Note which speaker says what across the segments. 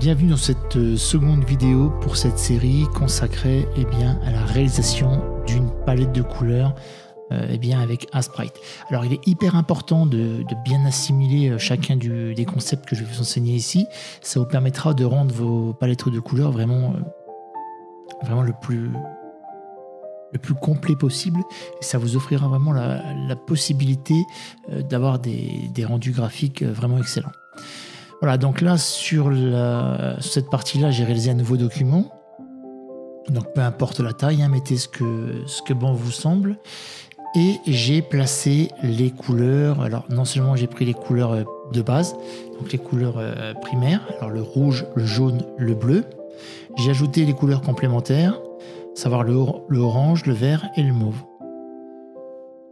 Speaker 1: Bienvenue dans cette seconde vidéo pour cette série consacrée à la réalisation d'une palette de couleurs avec Asprite. Alors il est hyper important de bien assimiler chacun des concepts que je vais vous enseigner ici. Ça vous permettra de rendre vos palettes de couleurs vraiment le plus complet possible, et ça vous offrira vraiment la possibilité d'avoir des rendus graphiques vraiment excellents. Voilà, donc là sur cette partie-là, j'ai réalisé un nouveau document. Donc peu importe la taille, mettez ce que bon vous semble. Et j'ai placé les couleurs. Alors non seulement j'ai pris les couleurs de base, donc les couleurs primaires, alors le rouge, le jaune, le bleu. J'ai ajouté les couleurs complémentaires, à savoir le orange, le vert et le mauve.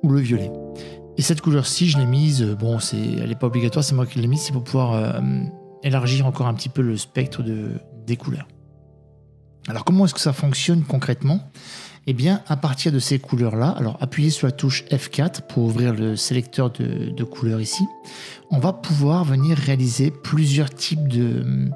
Speaker 1: Ou le violet. Et cette couleur-ci, je l'ai mise, elle n'est pas obligatoire, c'est moi qui l'ai mise, c'est pour pouvoir élargir encore un petit peu le spectre des couleurs. Alors comment est-ce que ça fonctionne concrètement ? À partir de ces couleurs-là, alors appuyez sur la touche F4 pour ouvrir le sélecteur de couleurs ici. On va pouvoir venir réaliser plusieurs types de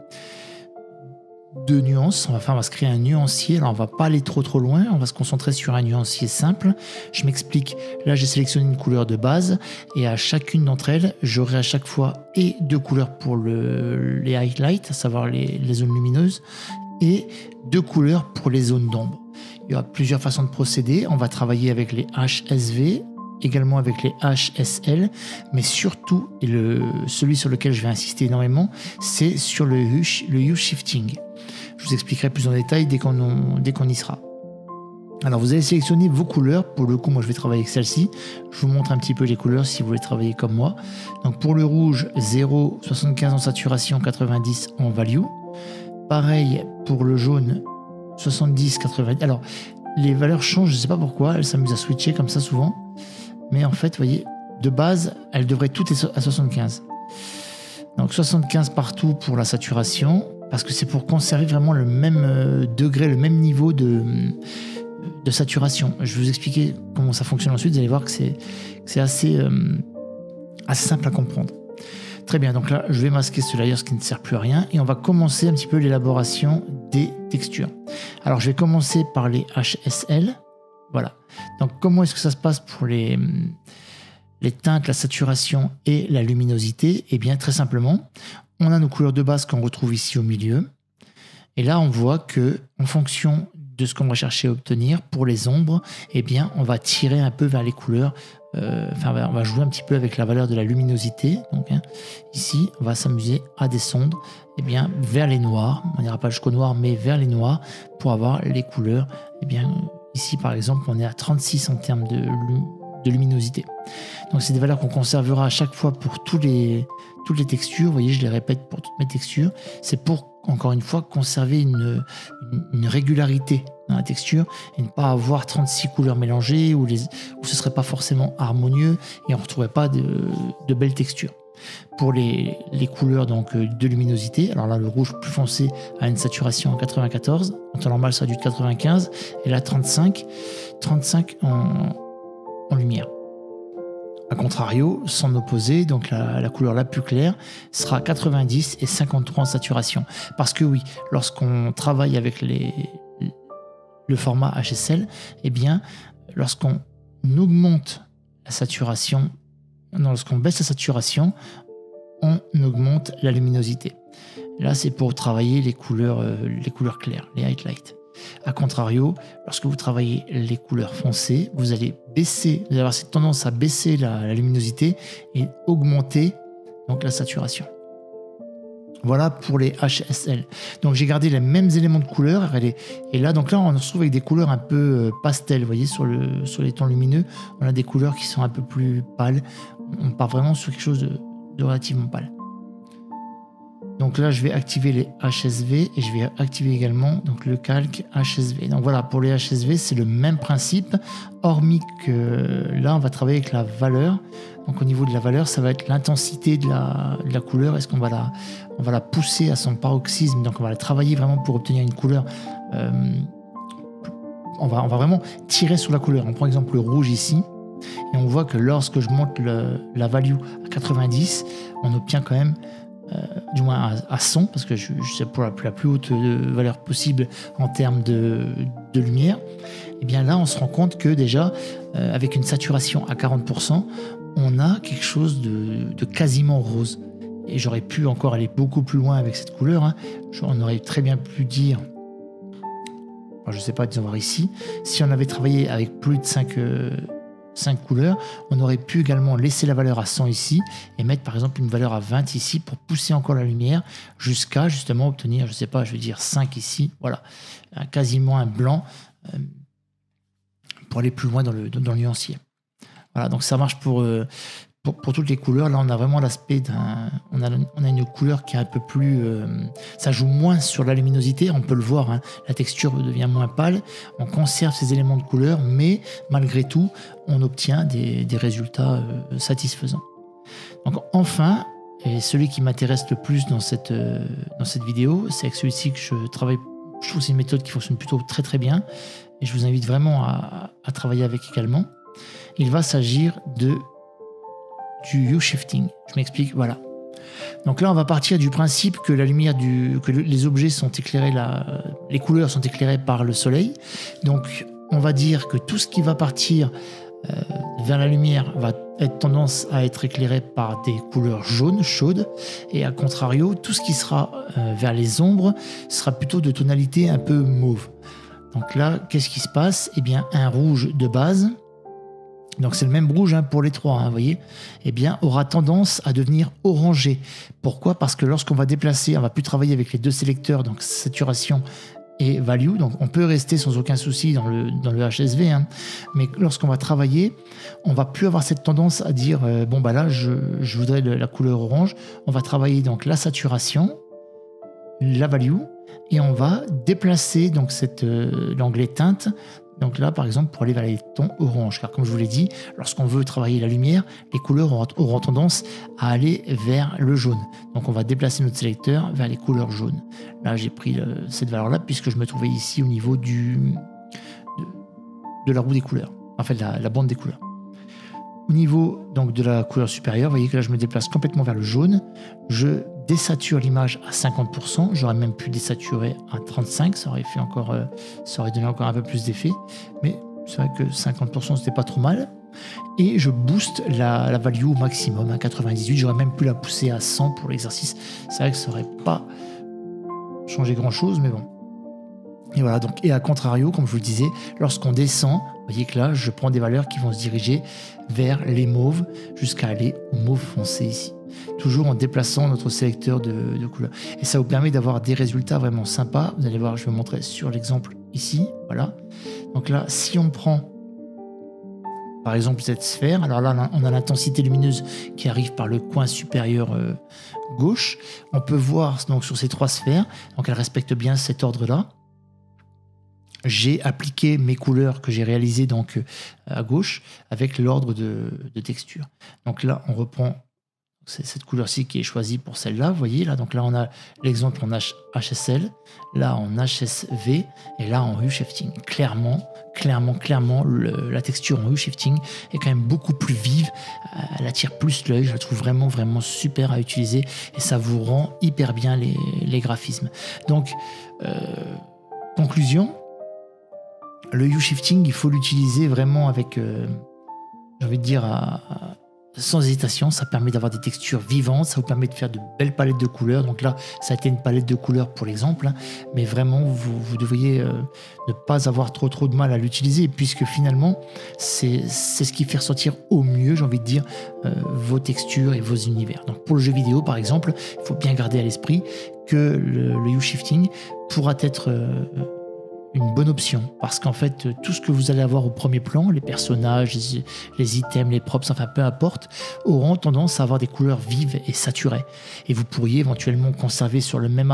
Speaker 1: nuances. On va se créer un nuancier. Alors on va pas aller trop loin, on va se concentrer sur un nuancier simple. Je m'explique. Là j'ai sélectionné une couleur de base et à chacune d'entre elles, j'aurai à chaque fois et deux couleurs pour les highlights, à savoir les zones lumineuses, et deux couleurs pour les zones d'ombre. Il y aura plusieurs façons de procéder. On va travailler avec les HSV, également avec les HSL, mais surtout, et celui sur lequel je vais insister énormément, c'est sur le hue shifting. Je vous expliquerai plus en détail dès qu'on y sera. Alors vous allez sélectionner vos couleurs. Pour le coup, moi je vais travailler avec celle-ci. Je vous montre un petit peu les couleurs si vous voulez travailler comme moi. Donc pour le rouge, 0, 75 en saturation, 90 en value. Pareil pour le jaune, 70, 80. Alors, les valeurs changent, je ne sais pas pourquoi, elles s'amusent à switcher comme ça souvent. Mais en fait, vous voyez, de base, elles devraient toutes être à 75. Donc 75 partout pour la saturation, parce que c'est pour conserver vraiment le même degré, le même niveau de saturation. Je vais vous expliquer comment ça fonctionne ensuite, vous allez voir que c'est assez simple à comprendre. Très bien, donc là, je vais masquer ce layer, ce qui ne sert plus à rien, et on va commencer un petit peu l'élaboration des textures. Alors, je vais commencer par les HSL. Voilà. Donc, comment est-ce que ça se passe pour les teintes, la saturation et la luminosité ? Très simplement, on a nos couleurs de base qu'on retrouve ici au milieu. Et là, on voit que, en fonction de ce qu'on va chercher à obtenir pour les ombres, on va tirer un peu vers les couleurs. On va jouer un petit peu avec la valeur de la luminosité. Donc, ici, on va s'amuser à descendre vers les noirs. On n'ira pas jusqu'au noir, mais vers les noirs pour avoir les couleurs. Ici, par exemple, on est à 36 en termes de luminosité. Donc, c'est des valeurs qu'on conservera à chaque fois pour toutes les textures. Vous voyez, je les répète pour toutes mes textures. C'est pour, encore une fois, conserver une régularité dans la texture et ne pas avoir 36 couleurs mélangées où ce serait pas forcément harmonieux et on ne retrouverait pas de belles textures. Pour les couleurs de luminosité, alors là le rouge plus foncé a une saturation en 94, en temps normal ça a dû être 95 et là 35 en lumière. A contrario, son opposé, donc la couleur la plus claire, sera 90 et 53 en saturation. Parce que oui, lorsqu'on travaille avec le format HSL, lorsqu'on augmente la saturation, lorsqu'on baisse la saturation, on augmente la luminosité. Là, c'est pour travailler les couleurs claires, les highlights. A contrario, lorsque vous travaillez les couleurs foncées, vous allez avoir cette tendance à baisser la luminosité et augmenter donc la saturation. Voilà pour les HSL. Donc j'ai gardé les mêmes éléments de couleur et là on se retrouve avec des couleurs un peu pastel. Vous voyez sur les tons lumineux, on a des couleurs qui sont un peu plus pâles. On part vraiment sur quelque chose de relativement pâle. Donc là, je vais activer les HSV et je vais activer également le calque HSV. Donc voilà, pour les HSV, c'est le même principe, hormis que là, on va travailler avec la valeur. Donc au niveau de la valeur, ça va être l'intensité de la couleur. Est-ce qu'on va la pousser à son paroxysme? Donc on va la travailler vraiment pour obtenir une couleur. On va vraiment tirer sur la couleur. On prend exemple le rouge ici. Et on voit que lorsque je monte la value à 90, on obtient quand même du moins à 100, parce que je sais pour la plus haute valeur possible en termes de lumière, et bien là on se rend compte que déjà avec une saturation à 40%, on a quelque chose de quasiment rose. Et j'aurais pu encore aller beaucoup plus loin avec cette couleur, hein. On aurait très bien pu dire, je ne sais pas, disons voir ici, si on avait travaillé avec plus de 5 couleurs, on aurait pu également laisser la valeur à 100 ici et mettre par exemple une valeur à 20 ici pour pousser encore la lumière jusqu'à justement obtenir, je sais pas, je vais dire 5 ici, voilà, quasiment un blanc pour aller plus loin dans le nuancier. Voilà, donc ça marche pour toutes les couleurs. Là, on a vraiment l'aspect on a une couleur qui est un peu plus... ça joue moins sur la luminosité, on peut le voir, hein, la texture devient moins pâle, on conserve ces éléments de couleur, mais malgré tout, on obtient des résultats satisfaisants. Donc enfin, et celui qui m'intéresse le plus dans cette vidéo, c'est avec celui-ci que je travaille. Je trouve que c'est une méthode qui fonctionne plutôt très très bien, et je vous invite vraiment à travailler avec également. Il va s'agir du hue shifting. Je m'explique, voilà. Donc là, on va partir du principe que la lumière que les objets sont éclairés, les couleurs sont éclairées par le soleil. Donc, on va dire que tout ce qui va partir vers la lumière va être tendance à être éclairé par des couleurs jaunes, chaudes, et à contrario, tout ce qui sera vers les ombres sera plutôt de tonalité un peu mauve. Donc là, qu'est-ce qui se passe? Eh bien, un rouge de base, donc c'est le même rouge, hein, pour les trois, hein, vous voyez, eh bien, aura tendance à devenir orangé. Pourquoi? Parce que lorsqu'on va déplacer, on va plus travailler avec les deux sélecteurs, donc saturation et value, donc on peut rester sans aucun souci dans le HSV, hein, mais lorsqu'on va travailler, on va plus avoir cette tendance à dire bon bah là je voudrais la couleur orange. On va travailler donc la saturation, la value, et on va déplacer donc l'onglet teinte. Donc là, par exemple, pour aller vers les tons orange, car comme je vous l'ai dit, lorsqu'on veut travailler la lumière, les couleurs auront tendance à aller vers le jaune. Donc on va déplacer notre sélecteur vers les couleurs jaunes. Là, j'ai pris cette valeur-là puisque je me trouvais ici au niveau de la roue des couleurs, en fait la bande des couleurs. Au niveau donc de la couleur supérieure, vous voyez que là, je me déplace complètement vers le jaune. Je désature l'image à 50%. J'aurais même pu désaturer à 35%. Ça aurait donné encore un peu plus d'effet. Mais c'est vrai que 50%, c'était pas trop mal. Et je booste la value au maximum à 98. J'aurais même pu la pousser à 100 pour l'exercice. C'est vrai que ça aurait pas changé grand-chose, mais bon. Et voilà, donc, et à contrario, comme je vous le disais, lorsqu'on descend, vous voyez que là, je prends des valeurs qui vont se diriger vers les mauves jusqu'à aller au mauve foncé ici. Toujours en déplaçant notre sélecteur de couleurs. Et ça vous permet d'avoir des résultats vraiment sympas. Vous allez voir, je vais vous montrer sur l'exemple ici. Voilà. Donc là, si on prend par exemple cette sphère, alors là, on a l'intensité lumineuse qui arrive par le coin supérieur gauche. On peut voir donc sur ces trois sphères, donc elles respectent bien cet ordre-là. J'ai appliqué mes couleurs que j'ai réalisées donc à gauche avec l'ordre de texture. Donc là, on reprend cette couleur-ci qui est choisie pour celle-là. Vous voyez, là, donc là, on a l'exemple en HSL, là en HSV et là en hue shifting. Clairement, la texture en hue shifting est quand même beaucoup plus vive. Elle attire plus l'œil. Je la trouve vraiment, vraiment super à utiliser et ça vous rend hyper bien les graphismes. Donc, conclusion. Le hue shifting, il faut l'utiliser vraiment avec, j'ai envie de dire, sans hésitation. Ça permet d'avoir des textures vivantes, ça vous permet de faire de belles palettes de couleurs. Donc là, ça a été une palette de couleurs pour l'exemple, hein, mais vraiment, vous devriez ne pas avoir trop de mal à l'utiliser, puisque finalement, c'est ce qui fait ressortir au mieux, j'ai envie de dire, vos textures et vos univers. Donc pour le jeu vidéo, par exemple, il faut bien garder à l'esprit que le hue shifting pourra être une bonne option, parce qu'en fait tout ce que vous allez avoir au premier plan, les personnages, les items, les props, enfin peu importe, auront tendance à avoir des couleurs vives et saturées, et vous pourriez éventuellement conserver sur le même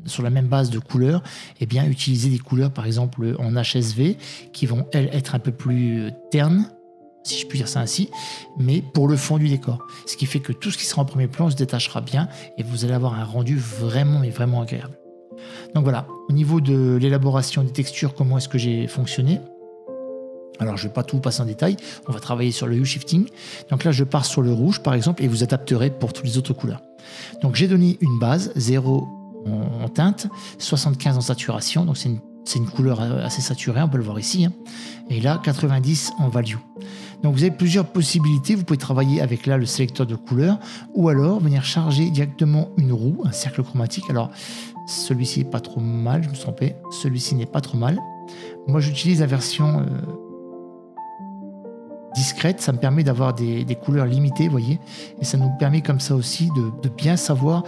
Speaker 1: sur la même base de couleurs, et bien utiliser des couleurs par exemple en HSV qui vont elles être un peu plus ternes, si je puis dire ça ainsi, mais pour le fond du décor, ce qui fait que tout ce qui sera en premier plan se détachera bien et vous allez avoir un rendu vraiment mais vraiment agréable. Donc voilà, au niveau de l'élaboration des textures, comment est-ce que j'ai fonctionné? Alors je ne vais pas tout passer en détail, on va travailler sur le hue shifting. Donc là je pars sur le rouge par exemple et vous adapterez pour toutes les autres couleurs. Donc j'ai donné une base, 0 en teinte, 75 en saturation, donc c'est une couleur assez saturée, on peut le voir ici, hein. Et là 90 en value. Donc vous avez plusieurs possibilités, vous pouvez travailler avec là le sélecteur de couleurs ou alors venir charger directement une roue, un cercle chromatique. Alors celui-ci n'est pas trop mal, je me suis trompé, celui-ci n'est pas trop mal. Moi j'utilise la version discrète, ça me permet d'avoir des couleurs limitées, vous voyez, et ça nous permet comme ça aussi de bien savoir,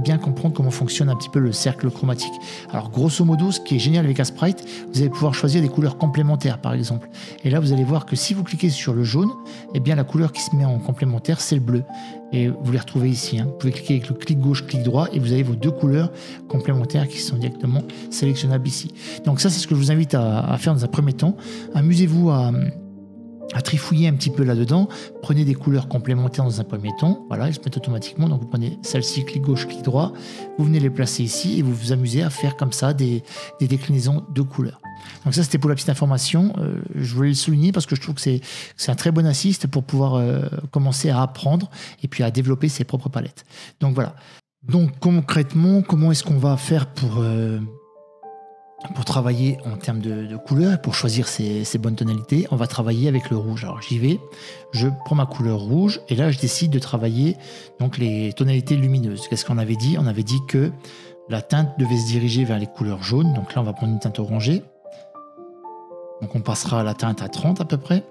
Speaker 1: bien comprendre comment fonctionne un petit peu le cercle chromatique. Alors grosso modo, ce qui est génial avec Aseprite, vous allez pouvoir choisir des couleurs complémentaires par exemple, et là vous allez voir que si vous cliquez sur le jaune, eh bien la couleur qui se met en complémentaire c'est le bleu, et vous les retrouvez ici, hein. Vous pouvez cliquer avec le clic gauche, clic droit, et vous avez vos deux couleurs complémentaires qui sont directement sélectionnables ici. Donc ça c'est ce que je vous invite à faire dans un premier temps. Amusez-vous à trifouiller un petit peu là-dedans, prenez des couleurs complémentaires dans un premier temps, voilà, elles se mettent automatiquement, donc vous prenez celle-ci, clic gauche, clic droit, vous venez les placer ici et vous vous amusez à faire comme ça des déclinaisons de couleurs. Donc ça c'était pour la petite information, je voulais le souligner parce que je trouve que c'est un très bon assist pour pouvoir commencer à apprendre et puis à développer ses propres palettes. Donc voilà. Donc concrètement, comment est-ce qu'on va faire pour travailler en termes de couleurs, pour choisir ces bonnes tonalités? On va travailler avec le rouge. Alors j'y vais, je prends ma couleur rouge et là je décide de travailler donc les tonalités lumineuses. Qu'est-ce qu'on avait dit? On avait dit que la teinte devait se diriger vers les couleurs jaunes. Donc là on va prendre une teinte orangée. Donc on passera la teinte à 30 à peu près.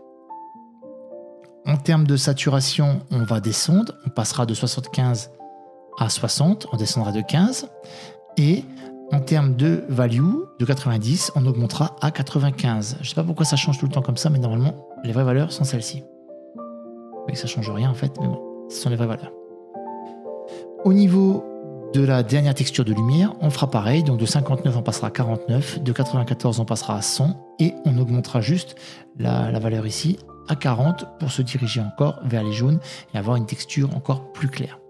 Speaker 1: En termes de saturation, on va descendre. On passera de 75 à 60. On descendra de 15. Et en termes de value, de 90, on augmentera à 95. Je ne sais pas pourquoi ça change tout le temps comme ça, mais normalement, les vraies valeurs sont celles-ci. Oui, ça ne change rien en fait, mais bon, ce sont les vraies valeurs. Au niveau de la dernière texture de lumière, on fera pareil. Donc de 59, on passera à 49. De 94, on passera à 100. Et on augmentera juste la valeur ici à 40 pour se diriger encore vers les jaunes et avoir une texture encore plus claire.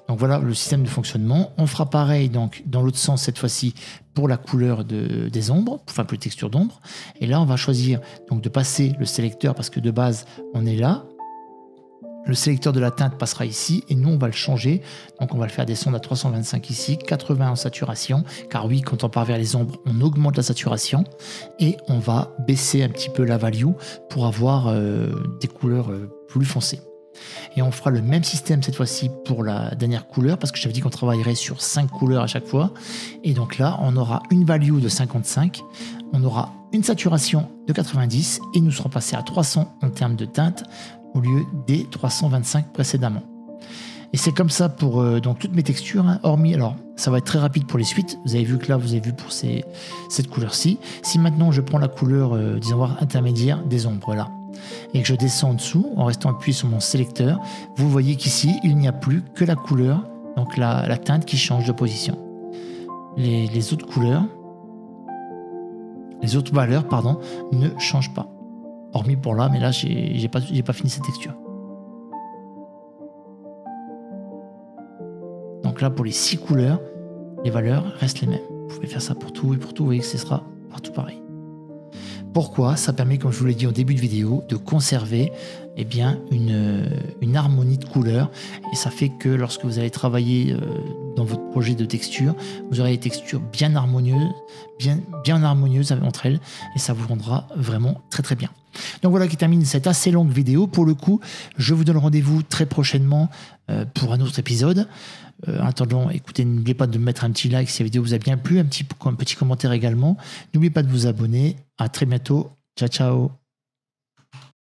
Speaker 1: Donc voilà le système de fonctionnement. On fera pareil donc dans l'autre sens cette fois-ci pour la couleur des ombres, enfin pour les textures d'ombre. Et là on va choisir donc de passer le sélecteur parce que de base on est là. Le sélecteur de la teinte passera ici et nous on va le changer. Donc on va le faire descendre à 325 ici, 80 en saturation, car oui quand on part vers les ombres on augmente la saturation et on va baisser un petit peu la value pour avoir des couleurs plus foncées. Et on fera le même système cette fois-ci pour la dernière couleur parce que j'avais dit qu'on travaillerait sur 5 couleurs à chaque fois. Et donc là, on aura une value de 55, on aura une saturation de 90 et nous serons passés à 300 en termes de teinte au lieu des 325 précédemment. Et c'est comme ça pour donc toutes mes textures, hein, hormis, alors ça va être très rapide pour les suites, vous avez vu que là, vous avez vu pour cette couleur-ci. Si maintenant je prends la couleur, disons intermédiaire des ombres là, et que je descends en dessous en restant appuyé sur mon sélecteur, vous voyez qu'ici il n'y a plus que la couleur, donc la teinte qui change de position. Les autres couleurs, les autres valeurs pardon, ne changent pas, hormis pour là, mais là j'ai pas fini cette texture. Donc là pour les 6 couleurs, les valeurs restent les mêmes. Vous pouvez faire ça pour tout et pour tout, vous voyez que ce sera partout pareil. Pourquoi? Ça permet, comme je vous l'ai dit au début de vidéo, de conserver eh bien, une harmonie de couleurs. Et ça fait que lorsque vous allez travailler dans votre projet de texture, vous aurez des textures bien harmonieuses, bien harmonieuses entre elles. Et ça vous rendra vraiment très très bien. Donc voilà qui termine cette assez longue vidéo. Pour le coup, je vous donne rendez-vous très prochainement pour un autre épisode. En attendant, écoutez, n'oubliez pas de mettre un petit like si la vidéo vous a bien plu, un petit commentaire également. N'oubliez pas de vous abonner. À très bientôt. Ciao, ciao.